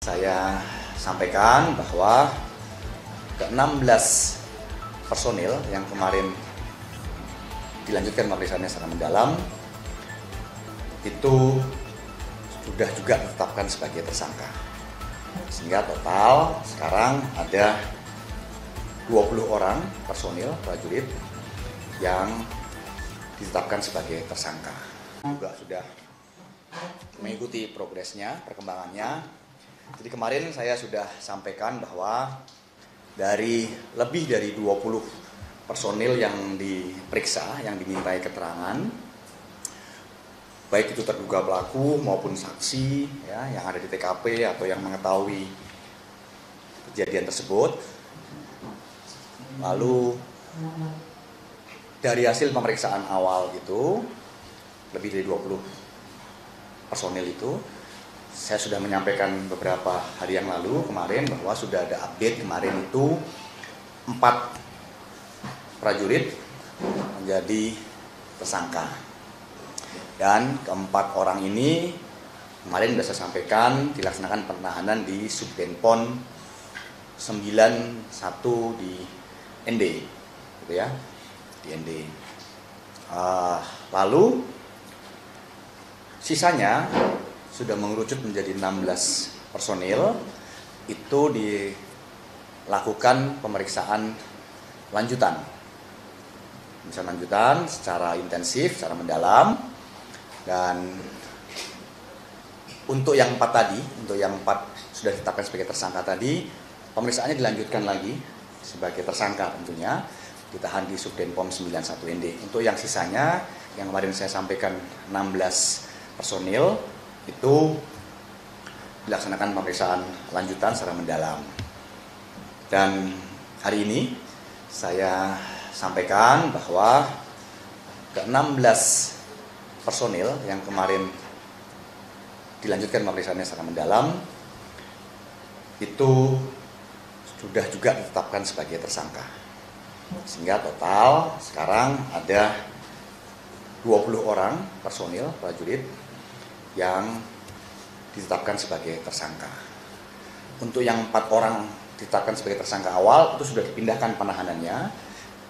saya sampaikan bahwa ke-16 personil yang kemarin dilanjutkan pemeriksaannya secara mendalam itu sudah juga ditetapkan sebagai tersangka. Sehingga total sekarang ada 20 orang personil prajurit yang ditetapkan sebagai tersangka. Juga sudah mengikuti progresnya, perkembangannya. Jadi kemarin saya sudah sampaikan bahwa dari lebih dari 20 personil yang diperiksa, yang dimintai keterangan, baik itu terduga pelaku maupun saksi ya, yang ada di TKP atau yang mengetahui kejadian tersebut. Lalu dari hasil pemeriksaan awal itu, lebih dari 20 personil itu, saya sudah menyampaikan beberapa hari yang lalu kemarin bahwa sudah ada update kemarin itu 4 prajurit menjadi tersangka. Dan keempat orang ini kemarin sudah saya sampaikan dilaksanakan penahanan di Subdenpon 91 di ND, gitu ya, di ND. Lalu sisanya sudah mengerucut menjadi 16 personil, itu dilakukan pemeriksaan lanjutan. Pemeriksaan lanjutan secara intensif, secara mendalam. Dan untuk yang 4 tadi, untuk yang 4 sudah ditetapkan sebagai tersangka tadi, pemeriksaannya dilanjutkan lagi sebagai tersangka tentunya, ditahan di Subdenpom 91 ND. Untuk yang sisanya, yang kemarin saya sampaikan 16 personil, itu dilaksanakan pemeriksaan lanjutan secara mendalam. Dan hari ini saya sampaikan bahwa ke-16 personil yang kemarin dilanjutkan pemeriksaannya secara mendalam itu sudah juga ditetapkan sebagai tersangka. Sehingga total sekarang ada 20 orang personil prajurit yang ditetapkan sebagai tersangka. Untuk yang 4 orang ditetapkan sebagai tersangka awal itu sudah dipindahkan penahanannya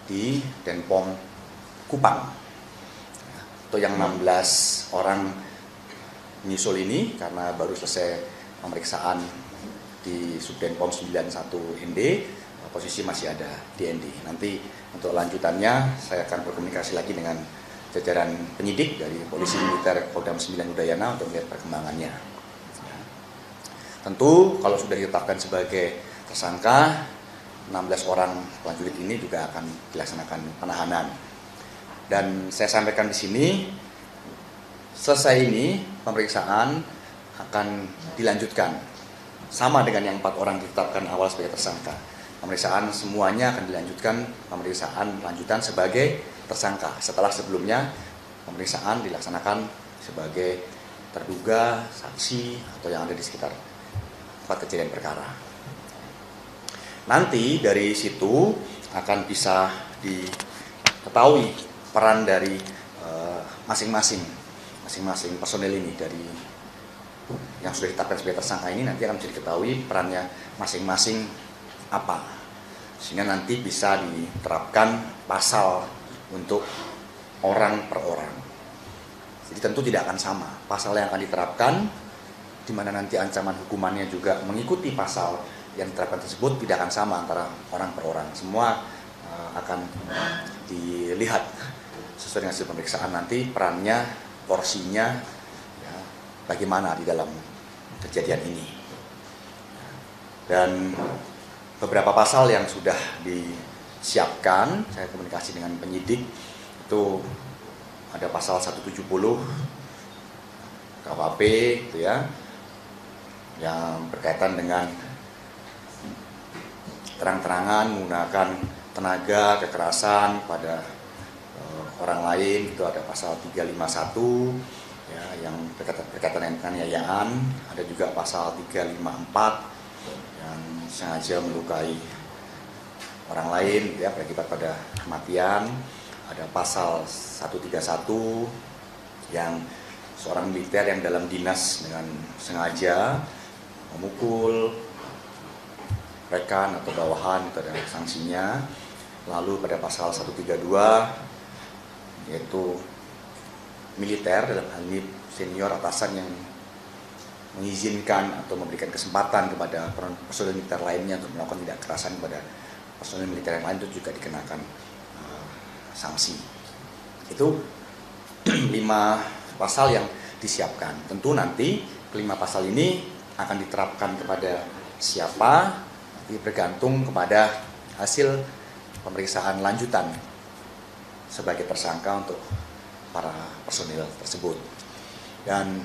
di Denpom Kupang. Untuk yang 16 orang menyusul ini karena baru selesai pemeriksaan di Subdenpom 91 ND, posisi masih ada di ND. Nanti untuk lanjutannya saya akan berkomunikasi lagi dengan jajaran penyidik dari Polisi Militer Kodam 9 Udayana untuk melihat perkembangannya. Tentu kalau sudah ditetapkan sebagai tersangka, 16 orang prajurit ini juga akan dilaksanakan penahanan. Dan saya sampaikan di sini, selesai ini pemeriksaan akan dilanjutkan sama dengan yang 4 orang ditetapkan awal sebagai tersangka. Pemeriksaan semuanya akan dilanjutkan pemeriksaan lanjutan sebagai tersangka setelah sebelumnya pemeriksaan dilaksanakan sebagai terduga, saksi atau yang ada di sekitar tempat kejadian perkara. Nanti dari situ akan bisa diketahui peran dari masing-masing personel ini, dari yang sudah ditetapkan sebagai tersangka ini nanti akan bisa diketahui perannya masing-masing apa, sehingga nanti bisa diterapkan pasal untuk orang per orang. Jadi tentu tidak akan sama pasal yang akan diterapkan, di mana nanti ancaman hukumannya juga mengikuti pasal yang diterapkan tersebut tidak akan sama antara orang per orang. Semua akan dilihat sesuai dengan hasil pemeriksaan nanti perannya, porsinya, ya, bagaimana di dalam kejadian ini. Dan beberapa pasal yang sudah disiapkan, saya komunikasi dengan penyidik, itu ada pasal 170 KUHP itu ya, yang berkaitan dengan terang-terangan menggunakan tenaga kekerasan pada orang lain, itu ada pasal 351 ya, yang berkaitan dengan penganiayaan, ada juga pasal 354 yang sengaja melukai orang lain ya, berakibat pada kematian. Ada pasal 131 yang seorang militer yang dalam dinas dengan sengaja memukul rekan atau bawahan itu ada sanksinya. Lalu pada pasal 132 yaitu militer, dalam hal ini senior atasan yang mengizinkan atau memberikan kesempatan kepada personel militer lainnya untuk melakukan tindak kekerasan kepada personel militer yang lain, itu juga dikenakan sanksi. Itu 5 pasal yang disiapkan. Tentu nanti kelima pasal ini akan diterapkan kepada siapa, nanti bergantung kepada hasil pemeriksaan lanjutan sebagai tersangka untuk para personil tersebut. Dan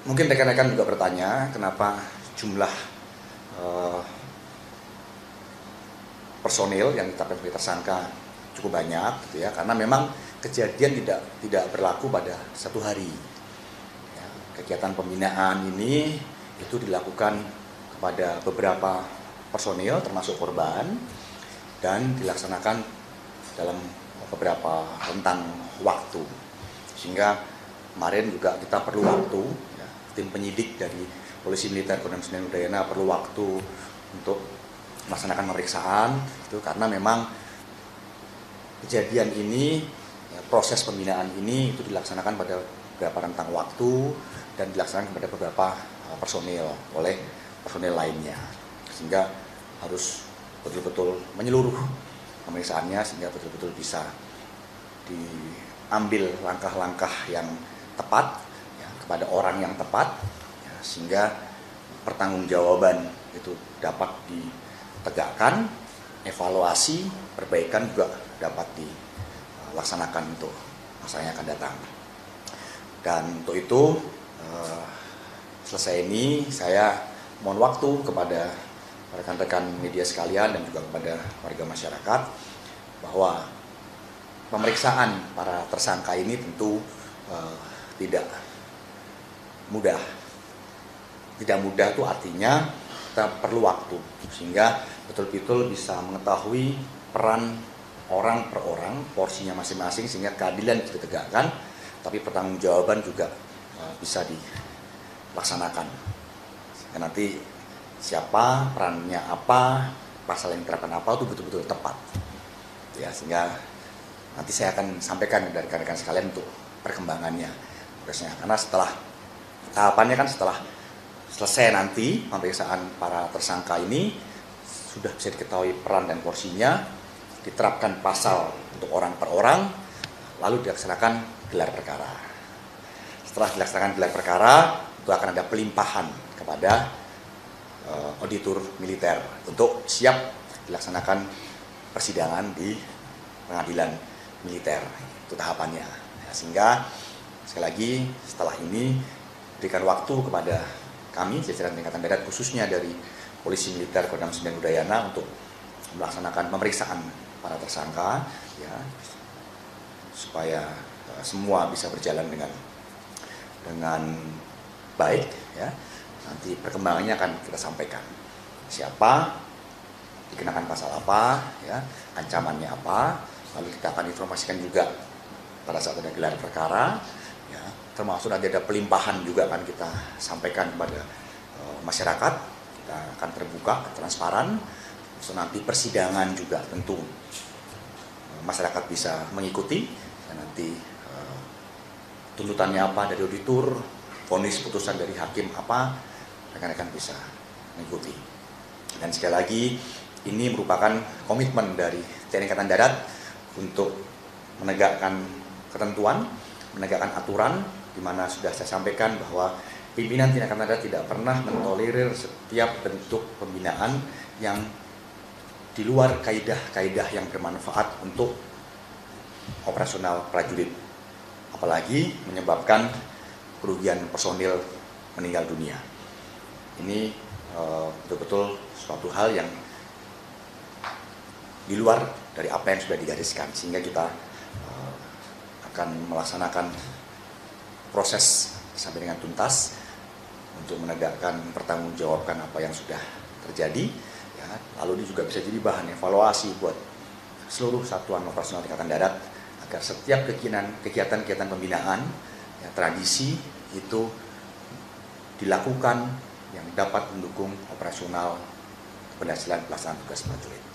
mungkin rekan-rekan juga bertanya, kenapa jumlah personil yang ditetapkan sebagai tersangka cukup banyak, gitu ya? Karena memang kejadian tidak berlaku pada satu hari. Ya, kegiatan pembinaan ini itu dilakukan kepada beberapa personil termasuk korban dan dilaksanakan dalam beberapa rentang waktu, sehingga kemarin juga kita perlu waktu, ya, tim penyidik dari Polisi Militer Kodam 9 Udayana perlu waktu untuk melaksanakan pemeriksaan itu, karena memang kejadian ini, ya, proses pembinaan ini itu dilaksanakan pada beberapa rentang waktu dan dilaksanakan kepada beberapa personil oleh personil lainnya, sehingga harus betul-betul menyeluruh pemeriksaannya sehingga betul-betul bisa diambil langkah-langkah yang tepat, ya, kepada orang yang tepat, ya, sehingga pertanggungjawaban itu dapat ditegakkan, evaluasi, perbaikan juga dapat dilaksanakan untuk masa yang akan datang. Dan untuk itu selesai ini saya mohon waktu kepada rekan-rekan media sekalian dan juga kepada warga masyarakat bahwa pemeriksaan para tersangka ini tentu tidak mudah. Tidak mudah itu artinya kita perlu waktu sehingga betul-betul bisa mengetahui peran orang per orang, porsinya masing-masing, sehingga keadilan bisa ditegakkan, tapi pertanggungjawaban juga bisa dilaksanakan. Sehingga nanti siapa, perannya apa, pasal yang diterapkan apa itu betul-betul tepat. Ya, sehingga nanti saya akan sampaikan dari rekan-rekan sekalian untuk perkembangannya. Karena setelah tahapannya kan setelah selesai nanti pemeriksaan para tersangka ini sudah bisa diketahui peran dan porsinya, diterapkan pasal untuk orang per orang, lalu dilaksanakan gelar perkara. Setelah dilaksanakan gelar perkara, itu akan ada pelimpahan kepada auditor militer untuk siap dilaksanakan persidangan di pengadilan militer. Itu tahapannya. Ya, sehingga sekali lagi setelah ini berikan waktu kepada kami jajaran Angkatan Darat khususnya dari Polisi Militer Kodam 9 Udayana untuk melaksanakan pemeriksaan para tersangka, ya, supaya semua bisa berjalan dengan baik, ya. Nanti perkembangannya akan kita sampaikan. Siapa, dikenakan pasal apa, ya, ancamannya apa, lalu kita akan informasikan juga pada saat ada gelar perkara, ya, termasuk nanti ada pelimpahan juga akan kita sampaikan kepada masyarakat. Kita akan terbuka, transparan. So, nanti persidangan juga tentu masyarakat bisa mengikuti, dan nanti tuntutannya apa dari auditor, vonis putusan dari hakim apa, rekan-rekan bisa mengikuti. Dan sekali lagi ini merupakan komitmen dari TNI Angkatan Darat untuk menegakkan ketentuan, menegakkan aturan, di mana sudah saya sampaikan bahwa pimpinan TNI Angkatan Darat tidak pernah mentolerir setiap bentuk pembinaan yang di luar kaidah-kaidah yang bermanfaat untuk operasional prajurit, apalagi menyebabkan kerugian personil meninggal dunia. Ini betul-betul suatu hal yang di luar dari apa yang sudah digariskan, sehingga kita akan melaksanakan proses sampai dengan tuntas untuk menegakkan, pertanggungjawabkan apa yang sudah terjadi, ya. Lalu ini juga bisa jadi bahan evaluasi buat seluruh satuan operasional Angkatan Darat agar setiap kegiatan pembinaan, ya, tradisi itu dilakukan yang dapat mendukung operasional keberhasilan pelaksanaan tugas prajurit.